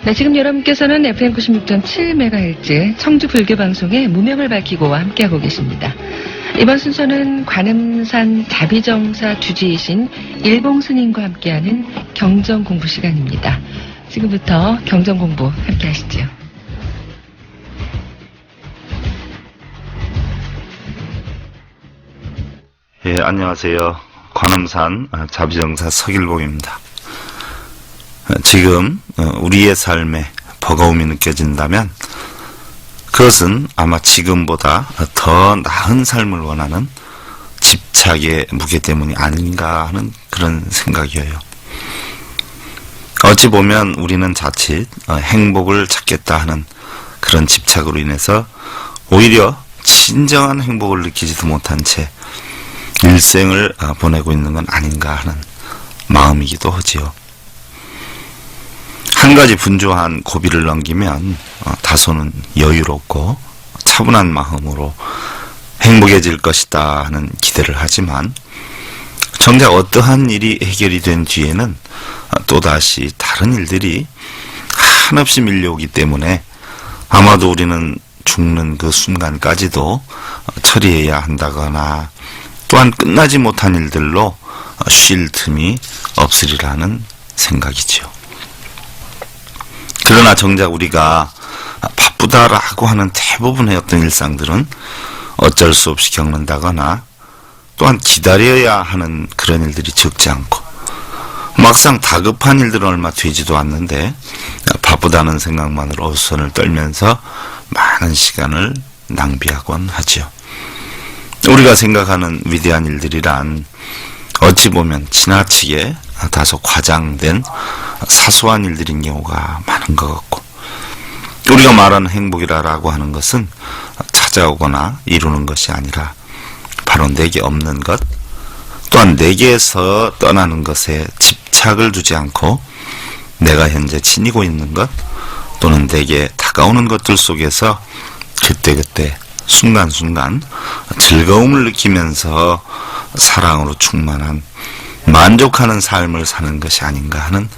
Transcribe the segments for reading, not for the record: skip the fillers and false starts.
네, 지금 여러분께서는 FM 96.7MHz 청주 불교방송의 무명을 밝히고와 함께하고 계십니다. 이번 순서는 관음산 자비정사 주지이신 일봉스님과 함께하는 경전공부 시간입니다. 지금부터 경전공부 함께하시죠. 예, 안녕하세요. 관음산 자비정사 서길봉입니다. 지금 우리의 삶에 버거움이 느껴진다면 그것은 아마 지금보다 더 나은 삶을 원하는 집착의 무게 때문이 아닌가 하는 그런 생각이에요. 어찌 보면 우리는 자칫 행복을 찾겠다 하는 그런 집착으로 인해서 오히려 진정한 행복을 느끼지도 못한 채 일생을 보내고 있는 건 아닌가 하는 마음이기도 하지요. 한 가지 분주한 고비를 넘기면 다소는 여유롭고 차분한 마음으로 행복해질 것이다 하는 기대를 하지만 정작 어떠한 일이 해결이 된 뒤에는 또다시 다른 일들이 한없이 밀려오기 때문에 아마도 우리는 죽는 그 순간까지도 처리해야 한다거나 또한 끝나지 못한 일들로 쉴 틈이 없으리라는 생각이지요. 그러나 정작 우리가 바쁘다라고 하는 대부분의 어떤 일상들은 어쩔 수 없이 겪는다거나 또한 기다려야 하는 그런 일들이 적지 않고 막상 다급한 일들은 얼마 되지도 않는데 바쁘다는 생각만으로 어수선을 떨면서 많은 시간을 낭비하곤 하지요. 우리가 생각하는 위대한 일들이란 어찌 보면 지나치게 다소 과장된 사소한 일들인 경우가 많은 것 같고 우리가 말하는 행복이라고 하는 것은 찾아오거나 이루는 것이 아니라 바로 내게 없는 것 또한 내게서 떠나는 것에 집착을 두지 않고 내가 현재 지니고 있는 것 또는 내게 다가오는 것들 속에서 그때그때 순간순간 즐거움을 느끼면서 사랑으로 충만한 만족하는 삶을 사는 것이 아닌가 하는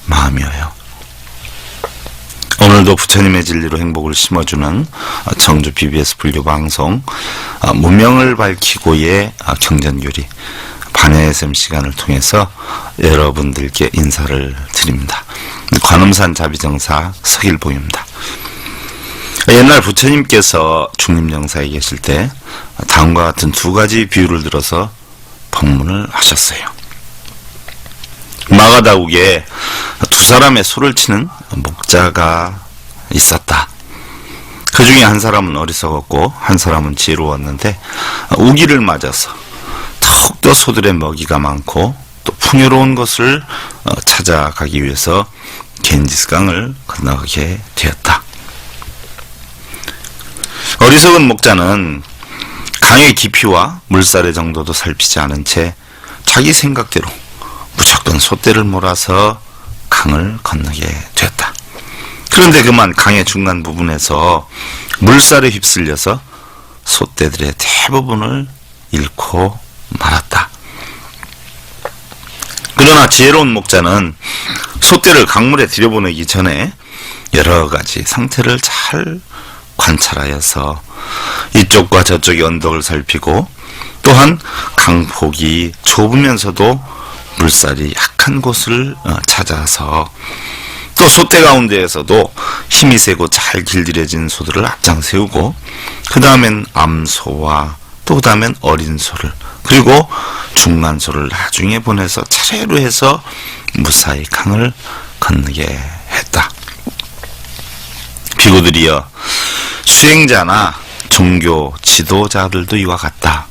마음이에요. 오늘도 부처님의 진리로 행복을 심어주는 청주 BBS 불교방송 무명을 밝히고의 경전교리 반야SM 시간을 통해서 여러분들께 인사를 드립니다. 관음산 자비정사 서길봉입니다. 옛날 부처님께서 중림정사에 계실 때 다음과 같은 두 가지 비유를 들어서 법문을 하셨어요. 마가다국에 두 사람의 소를 치는 목자가 있었다. 그 중에 한 사람은 어리석었고 한 사람은 지혜로웠는데 우기를 맞아서 더욱더 소들의 먹이가 많고 또 풍요로운 것을 찾아가기 위해서 겐지스강을 건너가게 되었다. 어리석은 목자는 강의 깊이와 물살의 정도도 살피지 않은 채 자기 생각대로 무조건 솥대를 몰아서 강을 건너게 되었다. 그런데 그만 강의 중간 부분에서 물살에 휩쓸려서 솥대들의 대부분을 잃고 말았다. 그러나 지혜로운 목자는 솥대를 강물에 들여보내기 전에 여러 가지 상태를 잘 관찰하여서 이쪽과 저쪽의 언덕을 살피고 또한 강폭이 좁으면서도 물살이 약한 곳을 찾아서 또 솥대 가운데에서도 힘이 세고 잘 길들여진 소들을 앞장 세우고 그 다음엔 암소와 또 그 다음엔 어린 소를 그리고 중간 소를 나중에 보내서 차례로 해서 무사히 강을 건너게 했다. 비구들이여, 수행자나 종교 지도자들도 이와 같다.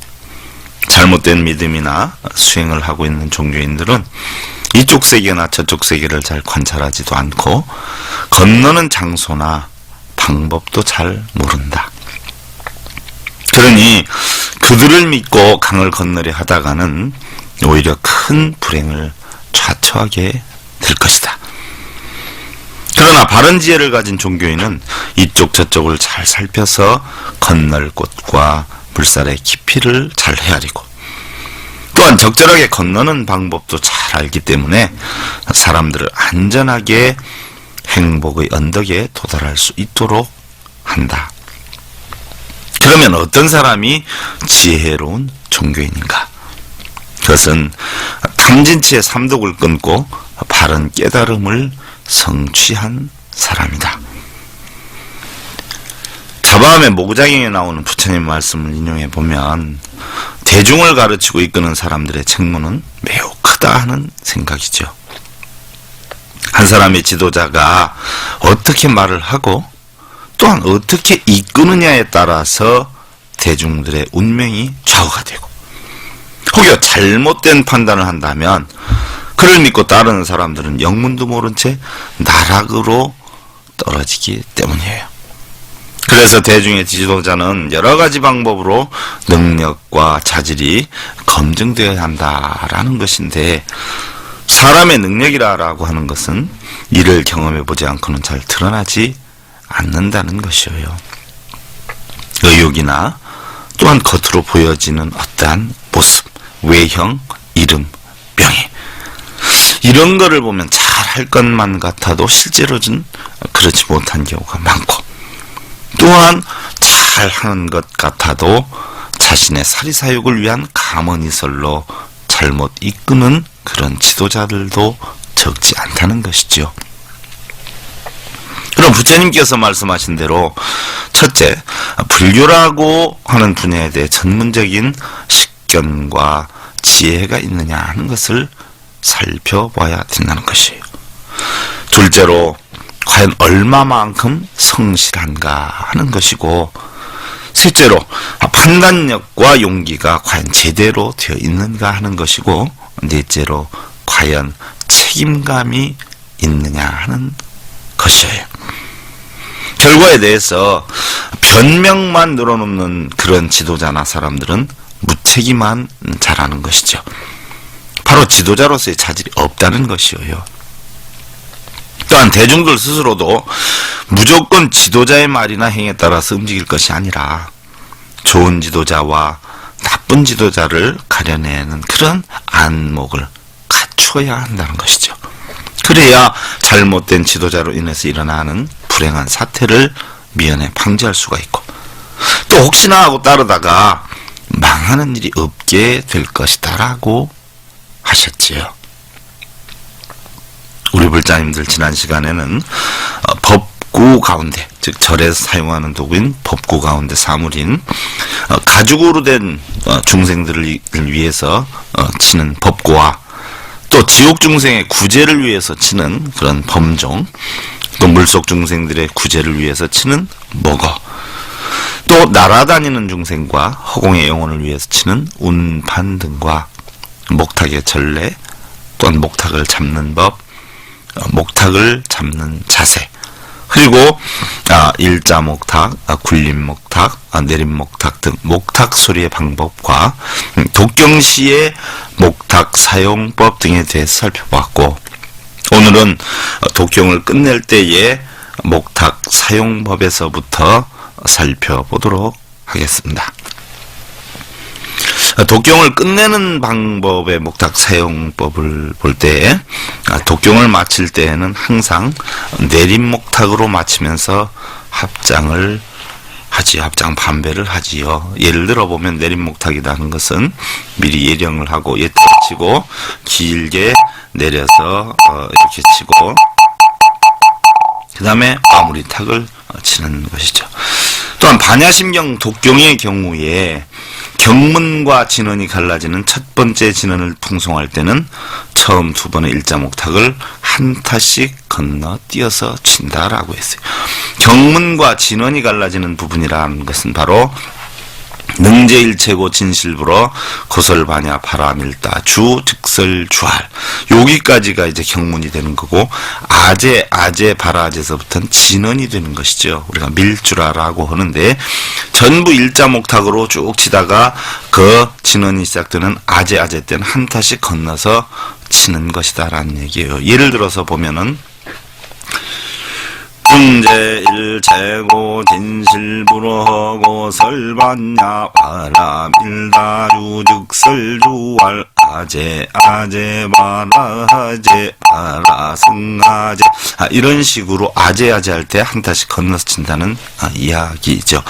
잘못된 믿음이나 수행을 하고 있는 종교인들은 이쪽 세계나 저쪽 세계를 잘 관찰하지도 않고 건너는 장소나 방법도 잘 모른다. 그러니 그들을 믿고 강을 건너려 하다가는 오히려 큰 불행을 자초하게 될 것이다. 그러나 바른 지혜를 가진 종교인은 이쪽 저쪽을 잘 살펴서 건널 곳과 물살의 깊이를 잘 헤아리고 또한 적절하게 건너는 방법도 잘 알기 때문에 사람들을 안전하게 행복의 언덕에 도달할 수 있도록 한다. 그러면 어떤 사람이 지혜로운 종교인인가? 그것은 탐진치의 삼독을 끊고 바른 깨달음을 성취한 사람이다. 가바음의 모구장에 나오는 부처님 말씀을 인용해 보면 대중을 가르치고 이끄는 사람들의 책무는 매우 크다 하는 생각이죠. 한 사람의 지도자가 어떻게 말을 하고 또한 어떻게 이끄느냐에 따라서 대중들의 운명이 좌우가 되고 혹여 잘못된 판단을 한다면 그를 믿고 따르는 사람들은 영문도 모른 채 나락으로 떨어지기 때문이에요. 그래서 대중의 지도자는 여러 가지 방법으로 능력과 자질이 검증되어야 한다라는 것인데 사람의 능력이라고 하는 것은 이를 경험해보지 않고는 잘 드러나지 않는다는 것이에요. 의욕이나 또한 겉으로 보여지는 어떠한 모습, 외형, 이름, 명예 이런 거를 보면 잘할 것만 같아도 실제로는 그렇지 못한 경우가 많고 또한 잘하는 것 같아도 자신의 사리사욕을 위한 감언이설로 잘못 이끄는 그런 지도자들도 적지 않다는 것이죠. 그럼 부처님께서 말씀하신 대로 첫째, 불교라고 하는 분야에 대해 전문적인 식견과 지혜가 있느냐 하는 것을 살펴봐야 된다는 것이에요. 둘째로 과연 얼마만큼 성실한가 하는 것이고 셋째로 판단력과 용기가 과연 제대로 되어 있는가 하는 것이고 넷째로 과연 책임감이 있느냐 하는 것이에요. 결과에 대해서 변명만 늘어놓는 그런 지도자나 사람들은 무책임한 자라는 것이죠. 바로 지도자로서의 자질이 없다는 것이에요. 또한 대중들 스스로도 무조건 지도자의 말이나 행에 따라서 움직일 것이 아니라 좋은 지도자와 나쁜 지도자를 가려내는 그런 안목을 갖추어야 한다는 것이죠. 그래야 잘못된 지도자로 인해서 일어나는 불행한 사태를 미연에 방지할 수가 있고 또 혹시나 하고 따르다가 망하는 일이 없게 될 것이다 라고 하셨지요. 우리 불자님들 지난 시간에는 법구 가운데 즉 절에서 사용하는 도구인 법구 가운데 사물인 가죽으로 된 중생들을 위해서 치는 법구와 또 지옥 중생의 구제를 위해서 치는 그런 범종 또 물속 중생들의 구제를 위해서 치는 먹어 또 날아다니는 중생과 허공의 영혼을 위해서 치는 운판 등과 목탁의 전례 또한 목탁을 잡는 법 목탁을 잡는 자세 그리고 일자 목탁, 굴림 목탁, 내림 목탁 등 목탁 소리의 방법과 독경시의 목탁 사용법 등에 대해서 살펴봤고 오늘은 독경을 끝낼 때의 목탁 사용법에서부터 살펴보도록 하겠습니다. 독경을 끝내는 방법의 목탁 사용법을 볼 때 독경을 마칠 때에는 항상 내림 목탁으로 마치면서 합장을 하지요. 합장 반배를 하지요. 예를 들어 보면 내림 목탁이다 하는 것은 미리 예령을 하고 예탁을 치고 길게 내려서 이렇게 치고 그 다음에 마무리 탁을 치는 것이죠. 또한 반야심경 독경의 경우에 경문과 진언이 갈라지는 첫 번째 진언을 풍송할 때는 처음 두 번의 일자목탁을 한 타씩 건너뛰어서 친다라고 했어요. 경문과 진언이 갈라지는 부분이라는 것은 바로 능제일체고 진실불어 고설반야 파라밀다 주 즉설 주할 여기까지가 이제 경문이 되는 거고 아제 바라제서부터는 진언이 되는 것이죠. 우리가 밀주라라고 하는데 전부 일자목탁으로 쭉 치다가 그 진언이 시작되는 아제 때는 한 타씩 건너서 치는 것이다라는 얘기예요. 예를 들어서 보면은 능제일체고 진실불어 고설반야 파라밀다 주 즉설 주할 아제 아제 바라 아제 바라 승아제. 이런 식으로 아제 아제 할 때 한 타씩 건너서 친다는 이야기죠.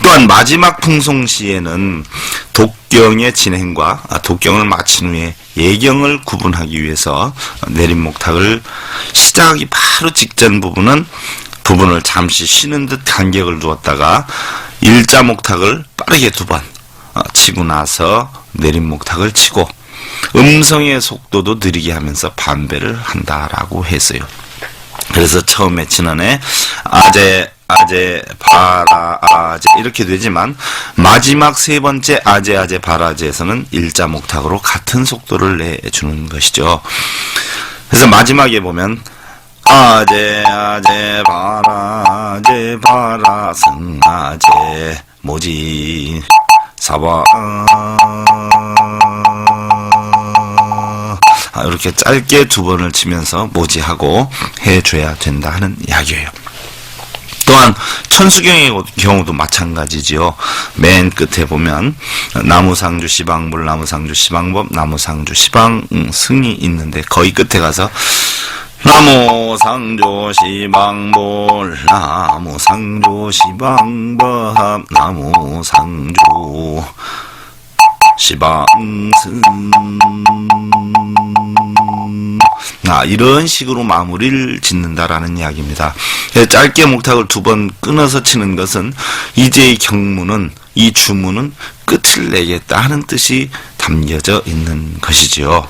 또한 마지막 풍송시에는 독경의 진행과 독경을 마친 후에 예경을 구분하기 위해서 내림목탁을 시작하기 바로 직전 부분을 잠시 쉬는 듯 간격을 두었다가 일자목탁을 빠르게 2번 치고 나서 내림목탁을 치고 음성의 속도도 느리게 하면서 반배를 한다라고 했어요. 그래서 처음에 지난해 아제 아제 바라 아제 이렇게 되지만 마지막 3번째 아제 아제 바라제에서는 일자목탁으로 같은 속도를 내주는 것이죠. 그래서 마지막에 보면 아제 아제 바라 아제 바라 승아제 모지 사바 이렇게 짧게 2번을 치면서 모지하고 해줘야 된다 하는 이야기예요. 또한 천수경의 경우도 마찬가지지요. 맨 끝에 보면 나무상주 시방불 나무상주 시방법 나무상주 시방승이 있는데 거의 끝에 가서 나무상주 시방불 나무상주 시방법 나무상주 시방승 이런 식으로 마무리를 짓는다라는 이야기입니다. 짧게 목탁을 2번 끊어서 치는 것은 이제 이 주문은 끝을 내겠다 하는 뜻이 담겨져 있는 것이지요.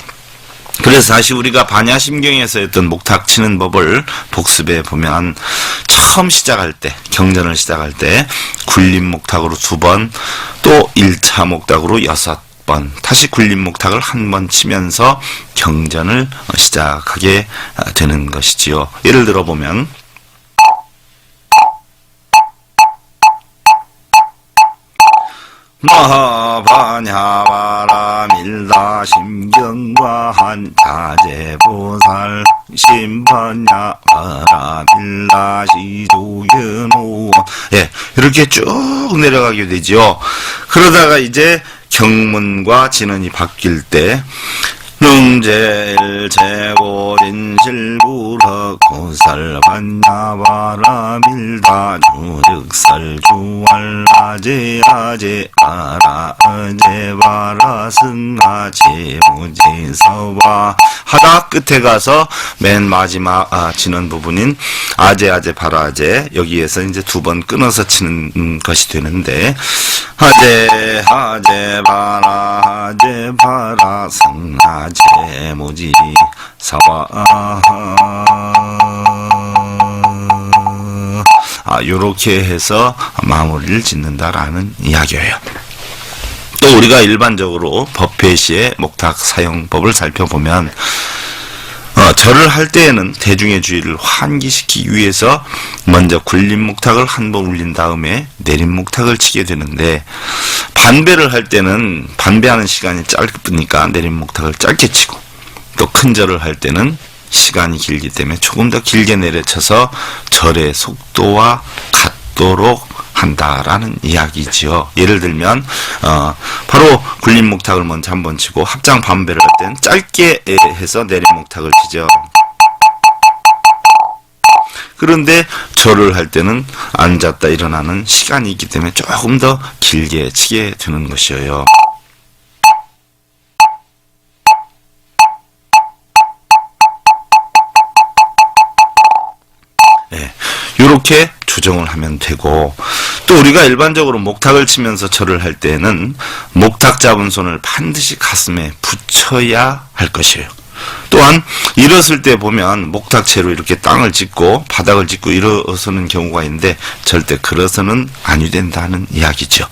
그래서 다시 우리가 반야심경에서 했던 목탁 치는 법을 복습해 보면 처음 시작할 때, 경전을 시작할 때 굴림목탁으로 2번, 또 1차 목탁으로 6번, 다시 굴림목탁을 1번 치면서 경전을 시작하게 되는 것이지요. 예를 들어 보면 마하바냐바라 밀다 심경과 한자재보살 심판야바라 밀다 시조견오. 이렇게 쭉 내려가게 되죠. 그러다가 이제 경문과 진언이 바뀔 때 능제일 제고진실부러 고살반야바라 밀다 주즉살 주알라제아제 바라제바라 승아제 무지서와 하다 끝에 가서 맨 마지막 진언 부분인 아제아제 바라제, 여기에서 이제 2번 끊어서 치는 것이 되는데 하제 하제 바라 하제 바라 승아제 모지 사와 요렇게 해서 마무리를 짓는다라는 이야기예요. 또 우리가 일반적으로 법회시의 목탁 사용법을 살펴보면 절을 할 때에는 대중의 주의를 환기시키기 위해서 먼저 굴림목탁을 1번 울린 다음에 내림목탁을 치게 되는데, 반배를 할 때는 반배하는 시간이 짧으니까 내림목탁을 짧게 치고, 또 큰 절을 할 때는 시간이 길기 때문에 조금 더 길게 내려쳐서 절의 속도와 같도록 한다라는 이야기지요. 예를 들면 바로 굴림목탁을 먼저 1번 치고 합장 반배를 할 때는 짧게 해서 내림목탁을 치죠. 그런데 절을 할 때는 앉았다 일어나는 시간이 있기 때문에 조금 더 길게 치게 되는 것이에요. 이렇게 조정을 하면 되고, 또 우리가 일반적으로 목탁을 치면서 절을 할 때는 목탁 잡은 손을 반드시 가슴에 붙여야 할 것이에요. 또한 일었을 때 보면 목탁채로 이렇게 땅을 짚고 바닥을 짚고 일어서는 경우가 있는데 절대 그래서는 아니 된다는 이야기죠.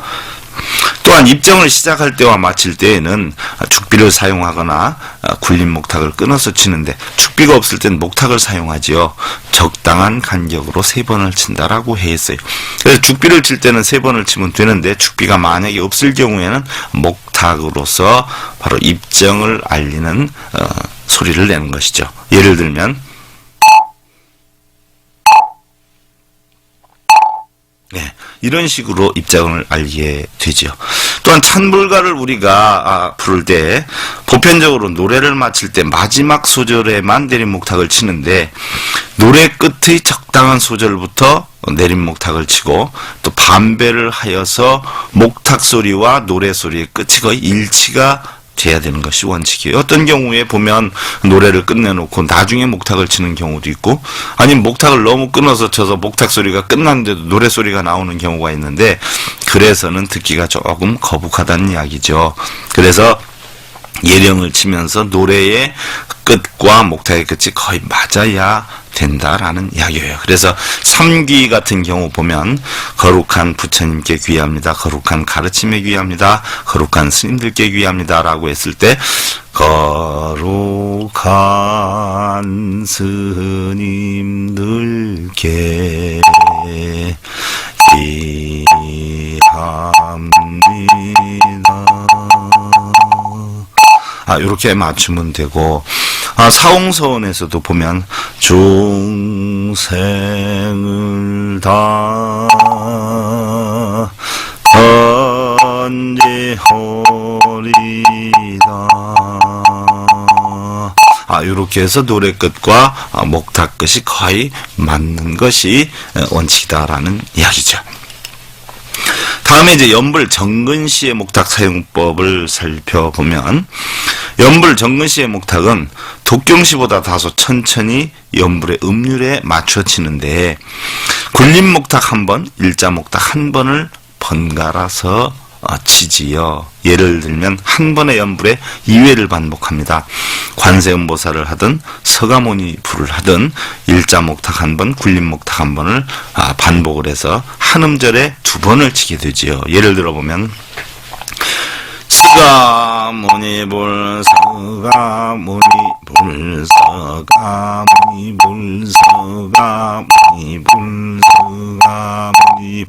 또한 입정을 시작할 때와 마칠 때에는 죽비를 사용하거나 굴림목탁을 끊어서 치는데, 죽비가 없을 땐 목탁을 사용하지요. 적당한 간격으로 3번을 친다라고 했어요. 그래서 죽비를 칠 때는 3번을 치면 되는데, 죽비가 만약에 없을 경우에는 목탁으로서 바로 입정을 알리는 소리를 내는 것이죠. 예를 들면 이런 식으로 입장을 알게 되죠. 또한 찬불가를 우리가 부를 때 보편적으로 노래를 마칠 때 마지막 소절에만 내림목탁을 치는데 노래 끝의 적당한 소절부터 내림목탁을 치고 또 반배를 하여서 목탁 소리와 노래 소리의 끝이 거의 일치가 돼야 되는 것이 원칙이에요. 어떤 경우에 보면 노래를 끝내놓고 나중에 목탁을 치는 경우도 있고 아니면 목탁을 너무 끊어서 쳐서 목탁 소리가 끝났는데도 노래 소리가 나오는 경우가 있는데 그래서는 듣기가 조금 거북하다는 이야기죠. 그래서 예령을 치면서 노래의 끝과 목탁의 끝이 거의 맞아야 된다라는 이야기예요. 그래서 삼귀 같은 경우 보면 거룩한 부처님께 귀합니다. 거룩한 가르침에 귀합니다. 거룩한 스님들께 귀합니다. 라고 했을 때 거룩한 스님들께 귀합니다. 이렇게 맞추면 되고, 사홍서원에서도 보면, 중생을 다 건지호리다. 이렇게 해서 노래 끝과 목탁 끝이 거의 맞는 것이 원칙이다라는 이야기죠. 다음에 이제 연불 정근시의 목탁 사용법을 살펴보면 연불 정근시의 목탁은 독경시보다 다소 천천히 연불의 음률에 맞춰 치는데 굴림목탁 한 번, 일자목탁 한 번을 번갈아서 치지요. 예를 들면 한 번의 연불에 2회를 반복합니다. 관세음보살을 하든 서가모니 불을 하든 일자목탁 한 번, 굴림목탁 한 번을 반복을 해서 한 음절에 2번을 치게 되지요. 예를 들어보면 서가모니불 서가모니불 서가모니불 서가모니불 서가모니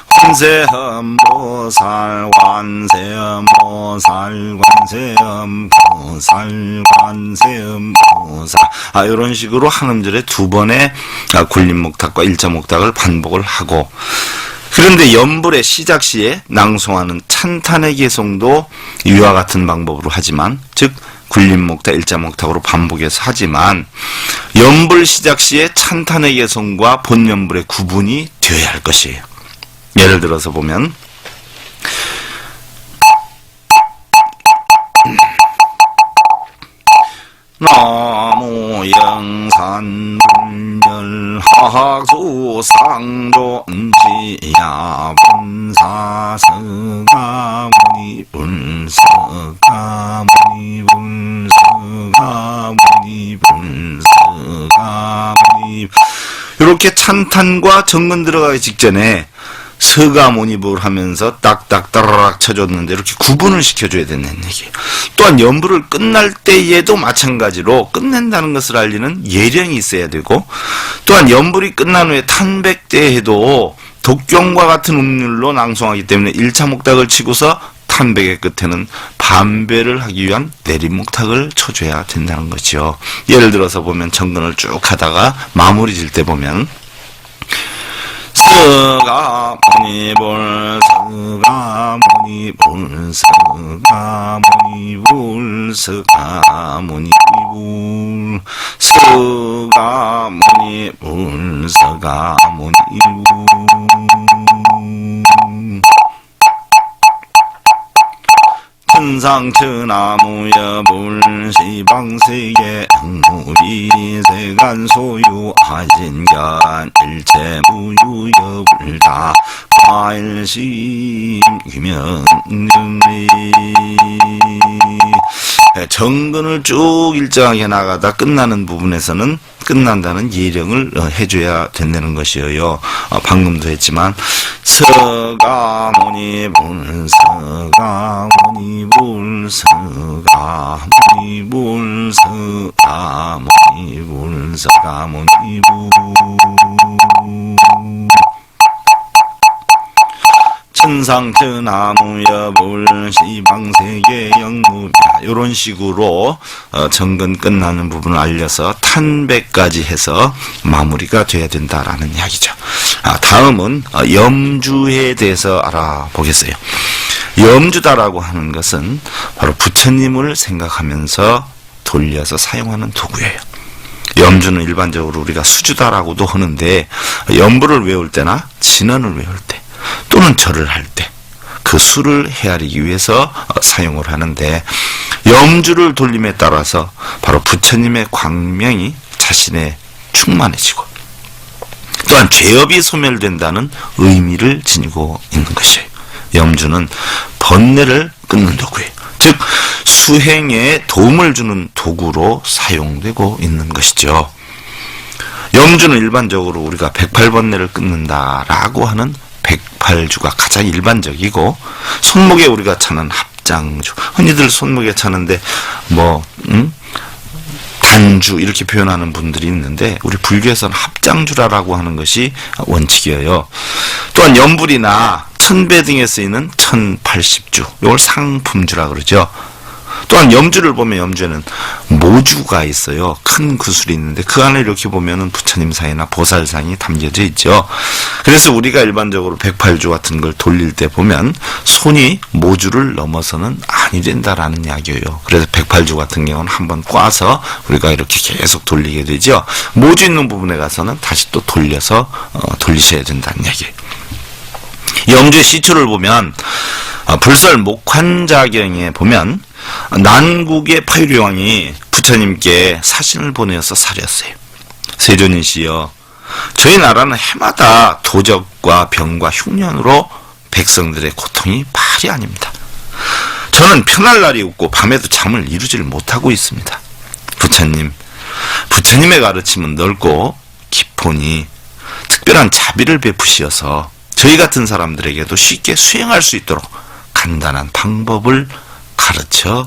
관세음보살 관세음보살 관세음보살 관세음보살 이런 식으로 한 음절에 2번의 굴림목탁과 일자목탁을 반복을 하고 그런데 연불의 시작 시에 낭송하는 찬탄의 개송도 이와 같은 방법으로 하지만 즉 굴림목탁, 일자목탁으로 반복해서 하지만 연불 시작 시에 찬탄의 개송과 본연불의 구분이 되어야 할 것이에요. 예를 들어서 보면 나무 영산불멸 학수상존지야 분사서가모니 불서가모니 불서가모니 불서가모니 이렇게 찬탄과 정근 들어가기 직전에 서가모니불 하면서 딱딱 따라락 쳐줬는데 이렇게 구분을 시켜줘야 된다는 얘기예요. 또한 연불을 끝날 때에도 마찬가지로 끝낸다는 것을 알리는 예령이 있어야 되고 또한 연불이 끝난 후에 탄백 때에도 독경과 같은 음률로 낭송하기 때문에 1차 목탁을 치고서 탄백의 끝에는 반배를 하기 위한 내림목탁을 쳐줘야 된다는 거죠. 예를 들어서 보면 정근을 쭉 하다가 마무리 질 때 보면 서가모니불 서가모니불 서가모니불 서가모니불 서가모니불 서가모니불 천상천하무여불 시방세계 무리 세간소유 하진견 일체무유여불다 과일심 규명증리 정근을 쭉 일정하게 나가다 끝나는 부분에서는 끝난다는 예령을 해줘야 된다는 것이에요. 방금도 했지만 서가모니불 서가모니불 서가모니불 서가모니불 서가모니불 천상천하무여불 시방세계 영무야 이런 식으로 정근 끝나는 부분을 알려서 탄백까지 해서 마무리가 돼야 된다라는 이야기죠. 다음은 염주에 대해서 알아보겠어요. 염주다라고 하는 것은 바로 부처님을 생각하면서 돌려서 사용하는 도구예요. 염주는 일반적으로 우리가 수주다라고도 하는데, 염불을 외울 때나 진언을 외울 때 또는 절을 할 때 그 수를 헤아리기 위해서 사용을 하는데, 염주를 돌림에 따라서 바로 부처님의 광명이 자신에 충만해지고 또한 죄업이 소멸된다는 의미를 지니고 있는 것이에요. 염주는 번뇌를 끊는 도구예요. 즉 수행에 도움을 주는 도구로 사용되고 있는 것이죠. 염주는 일반적으로 우리가 108번뇌를 끊는다라고 하는 108주가 가장 일반적이고, 손목에 우리가 차는 합장주, 흔히들 손목에 차는데 단주 이렇게 표현하는 분들이 있는데, 우리 불교에서는 합장주라고 하는 것이 원칙이에요. 또한 염불이나 천배 등에 쓰이는 1080주, 이걸 상품주라 그러죠. 또한 염주를 보면 염주에는 모주가 있어요. 큰 구슬이 있는데 그 안에 이렇게 보면은 부처님상이나 보살상이 담겨져 있죠. 그래서 우리가 일반적으로 108주 같은 걸 돌릴 때 보면 손이 모주를 넘어서는 아니 된다라는 이야기예요. 그래서 108주 같은 경우는 한번 꽈서 우리가 이렇게 계속 돌리게 되죠. 모주 있는 부분에 가서는 다시 또 돌려서 돌리셔야 된다는 이야기예요. 염주의 시초를 보면 불설 목환자경에 보면 난국의 파유리왕이 부처님께 사신을 보내어서 사렸어요. 세존인시여, 저희 나라는 해마다 도적과 병과 흉년으로 백성들의 고통이 말이 아닙니다. 저는 편할 날이 없고 밤에도 잠을 이루지를 못하고 있습니다. 부처님의 가르침은 넓고 깊으니 특별한 자비를 베푸시어서 저희 같은 사람들에게도 쉽게 수행할 수 있도록 간단한 방법을 가르쳐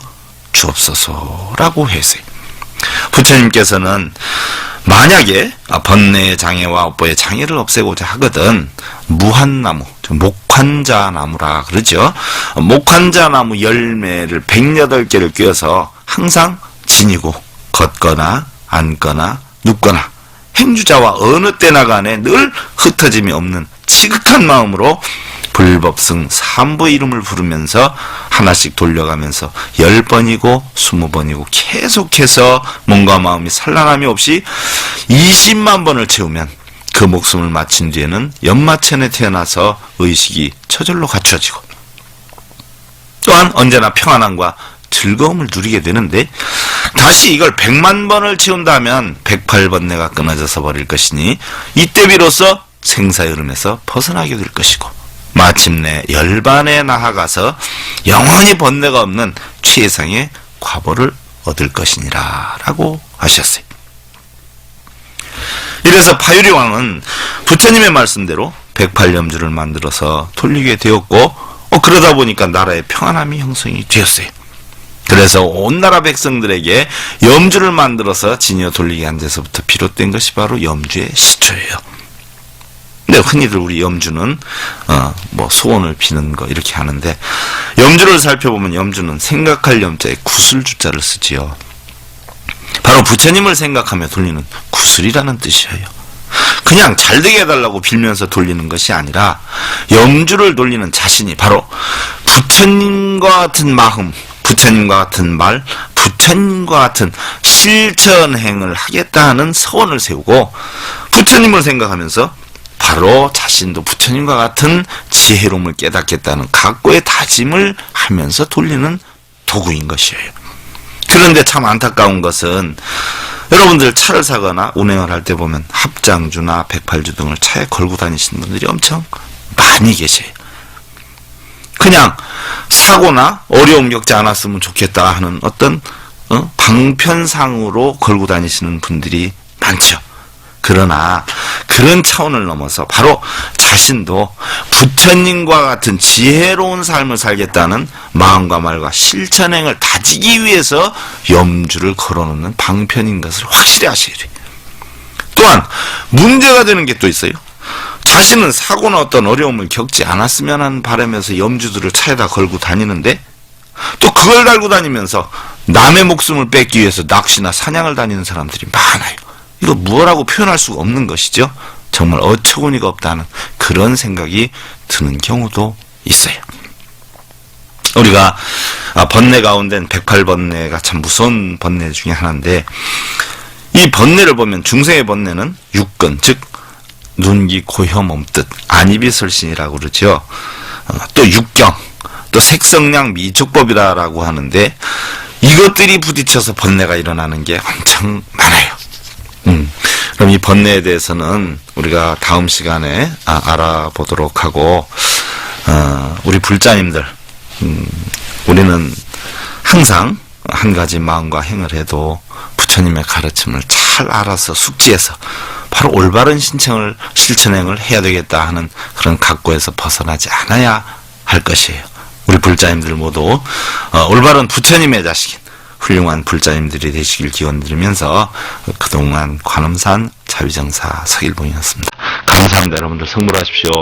주옵소서라고 했어요. 부처님께서는 만약에 번뇌의 장애와 업보의 장애를 없애고자 하거든 무한나무, 목환자나무라 그러죠. 목환자나무 열매를 108개를 꿰어서 항상 지니고 걷거나 앉거나 눕거나 행주자와 어느 때나 간에 늘 흩어짐이 없는 지극한 마음으로 불법승 3부의 이름을 부르면서 하나씩 돌려가면서 10번이고 20번이고 계속해서 몸과 마음이 산란함이 없이 20만 번을 채우면 그 목숨을 마친 뒤에는 연마천에 태어나서 의식이 저절로 갖춰지고 또한 언제나 평안함과 즐거움을 누리게 되는데, 다시 이걸 100만 번을 채운다면 108번뇌가 끊어져서 버릴 것이니 이때 비로소 생사의 흐름에서 벗어나게 될 것이고 마침내 열반에 나아가서 영원히 번뇌가 없는 최상의 과보를 얻을 것이니라 라고 하셨어요. 이래서 파유리왕은 부처님의 말씀대로 108염주를 만들어서 돌리게 되었고 그러다 보니까 나라의 평안함이 형성이 되었어요. 그래서 온 나라 백성들에게 염주를 만들어서 지녀 돌리게 한 데서부터 비롯된 것이 바로 염주의 시초예요. 근데 흔히들 우리 염주는 소원을 비는 거 이렇게 하는데, 염주를 살펴보면 염주는 생각할 염자에 구슬주자를 쓰지요. 바로 부처님을 생각하며 돌리는 구슬이라는 뜻이에요. 그냥 잘되게 해달라고 빌면서 돌리는 것이 아니라 염주를 돌리는 자신이 바로 부처님과 같은 마음, 부처님과 같은 말, 부처님과 같은 실천행을 하겠다는 서원을 세우고 부처님을 생각하면서 바로 자신도 부처님과 같은 지혜로움을 깨닫겠다는 각고의 다짐을 하면서 돌리는 도구인 것이에요. 그런데 참 안타까운 것은 여러분들 차를 사거나 운행을 할 때 보면 합장주나 108주 등을 차에 걸고 다니시는 분들이 엄청 많이 계세요. 그냥 사고나 어려움 겪지 않았으면 좋겠다 하는 어떤 방편상으로 걸고 다니시는 분들이 많죠. 그러나 그런 차원을 넘어서 바로 자신도 부처님과 같은 지혜로운 삶을 살겠다는 마음과 말과 실천행을 다지기 위해서 염주를 걸어놓는 방편인 것을 확실히 아셔야 돼요. 또한 문제가 되는 게 또 있어요. 자신은 사고나 어떤 어려움을 겪지 않았으면 하는 바람에서 염주들을 차에다 걸고 다니는데 또 그걸 달고 다니면서 남의 목숨을 뺏기 위해서 낚시나 사냥을 다니는 사람들이 많아요. 이거 무엇라고 표현할 수가 없는 것이죠. 정말 어처구니가 없다는 그런 생각이 드는 경우도 있어요. 우리가 번뇌 가운데는 108번뇌가 참 무서운 번뇌 중에 하나인데, 이 번뇌를 보면 중생의 번뇌는 육근, 즉 눈, 귀, 코, 혀, 몸뜻, 안이비설신이라고 그러죠. 또 육경, 또 색성량 미축법이라고 하는데, 이것들이 부딪혀서 번뇌가 일어나는 게 엄청 많아요. 그럼 이 번뇌에 대해서는 우리가 다음 시간에 알아보도록 하고, 우리 불자님들, 우리는 항상 한 가지 마음과 행을 해도 부처님의 가르침을 잘 알아서 숙지해서 바로 올바른 실천행을 해야 되겠다 하는 그런 각고에서 벗어나지 않아야 할 것이에요. 우리 불자님들 모두 올바른 부처님의 자식인 훌륭한 불자님들이 되시길 기원드리면서 그동안 관음산 자비정사 서일봉이었습니다. 감사합니다. 여러분들 성불하십시오.